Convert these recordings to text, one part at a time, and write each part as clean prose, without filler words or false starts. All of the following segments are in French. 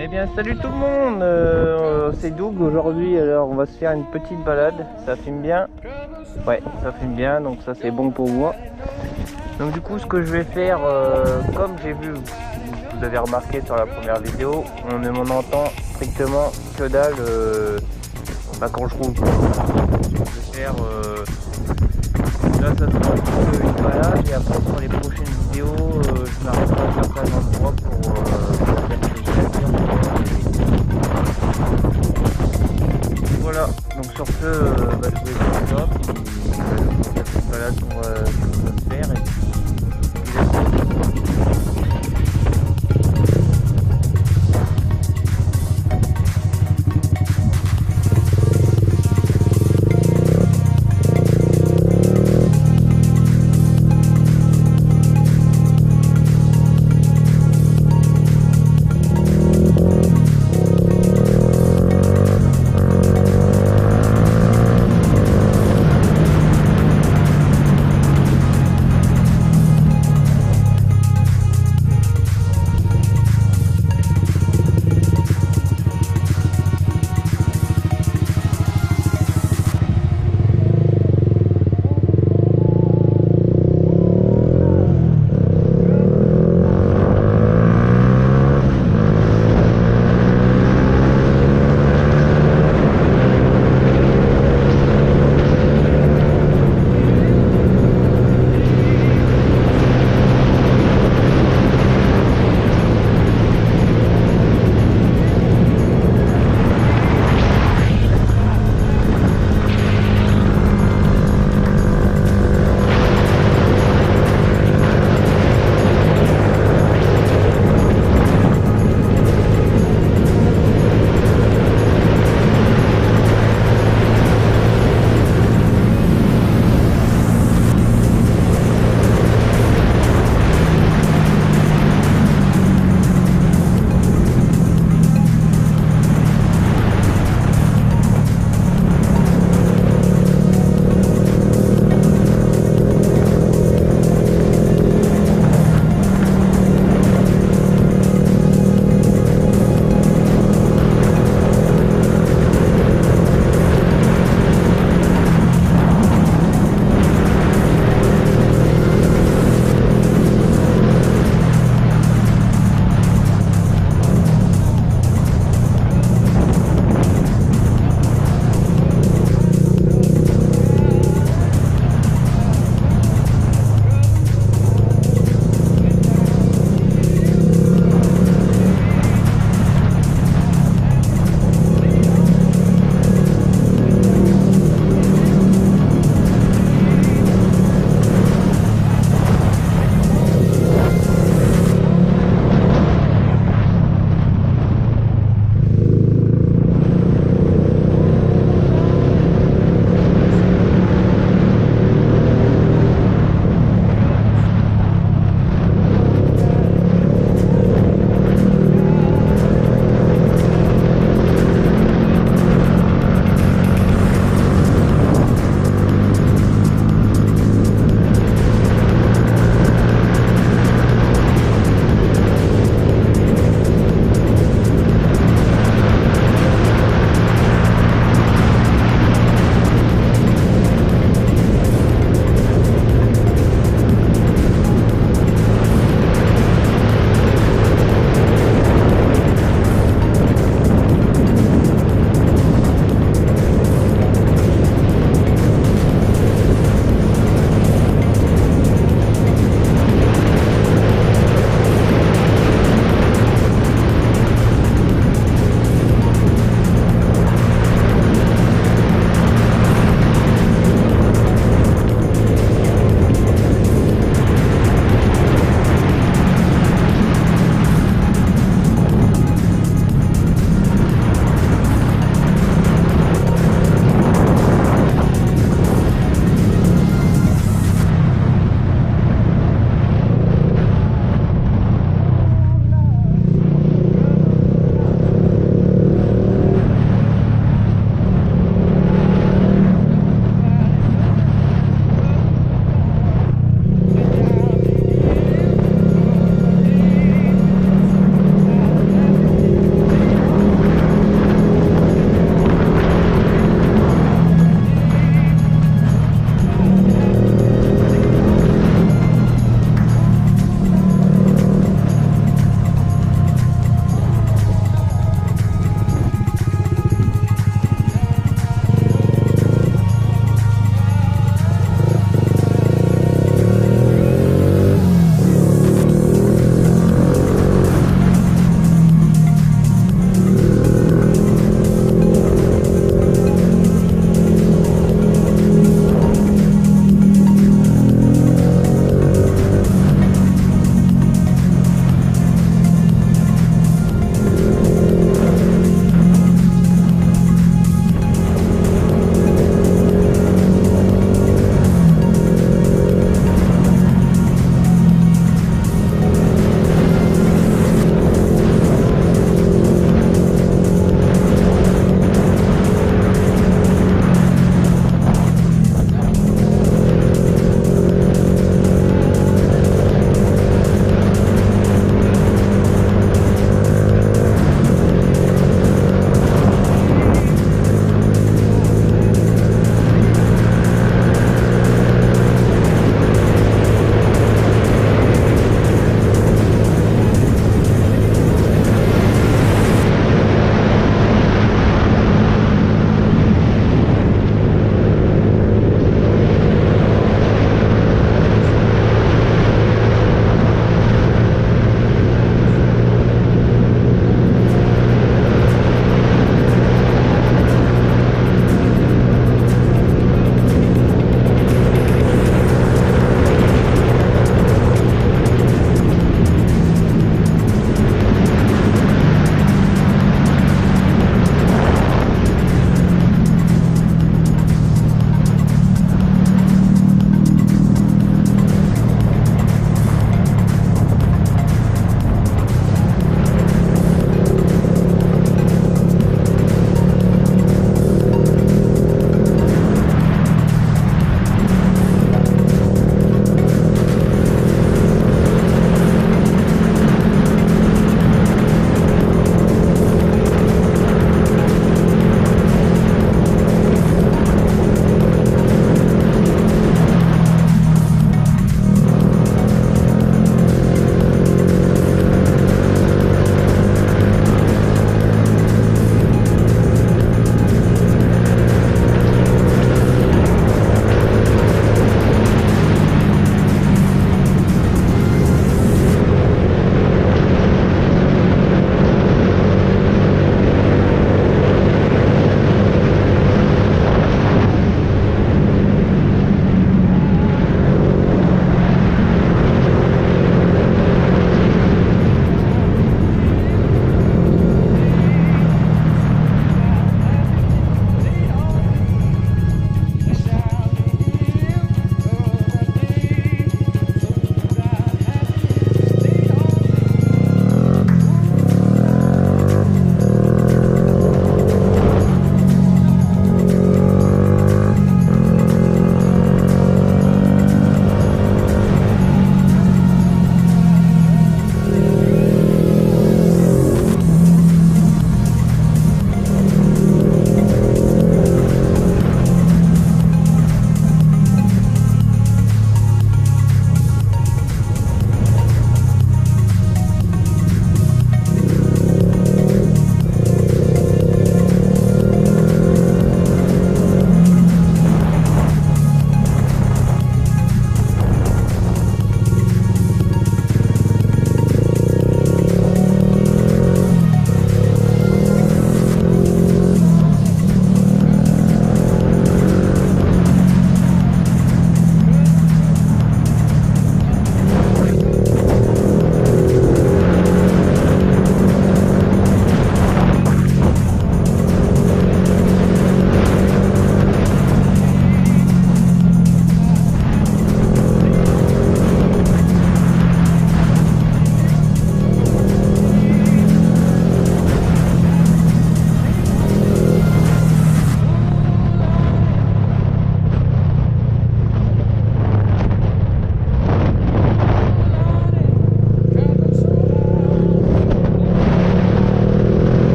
Eh bien salut tout le monde, c'est Doug aujourd'hui. Alors on va se faire une petite balade. Ça filme bien? Ouais, ça filme bien, donc ça c'est bon pour moi. Donc du coup ce que je vais faire, comme j'ai vu, vous avez remarqué sur la première vidéo, on entend strictement que dalle quand je roule. Je vais faire là ça sera une balade, et après sur les prochaines vidéos je m'arrêterai à certains endroits pour réfléchir. Voilà, donc sur ce, je vais faire ça, puis cette balade qu'on va se faire, et puis let's go.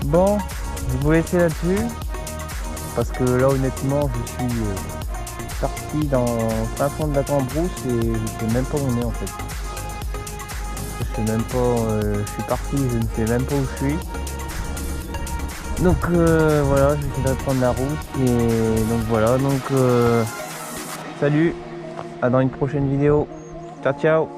Bon, je vais vous laisser là-dessus. Parce que là honnêtement je suis parti dans fin fond de la Cambrousse et je sais même pas où on est en fait. Je sais même pas, je suis parti, je ne sais même pas où je suis. Donc voilà, je vais essayer de prendre la route et donc voilà, donc salut, à dans une prochaine vidéo. Ciao ciao.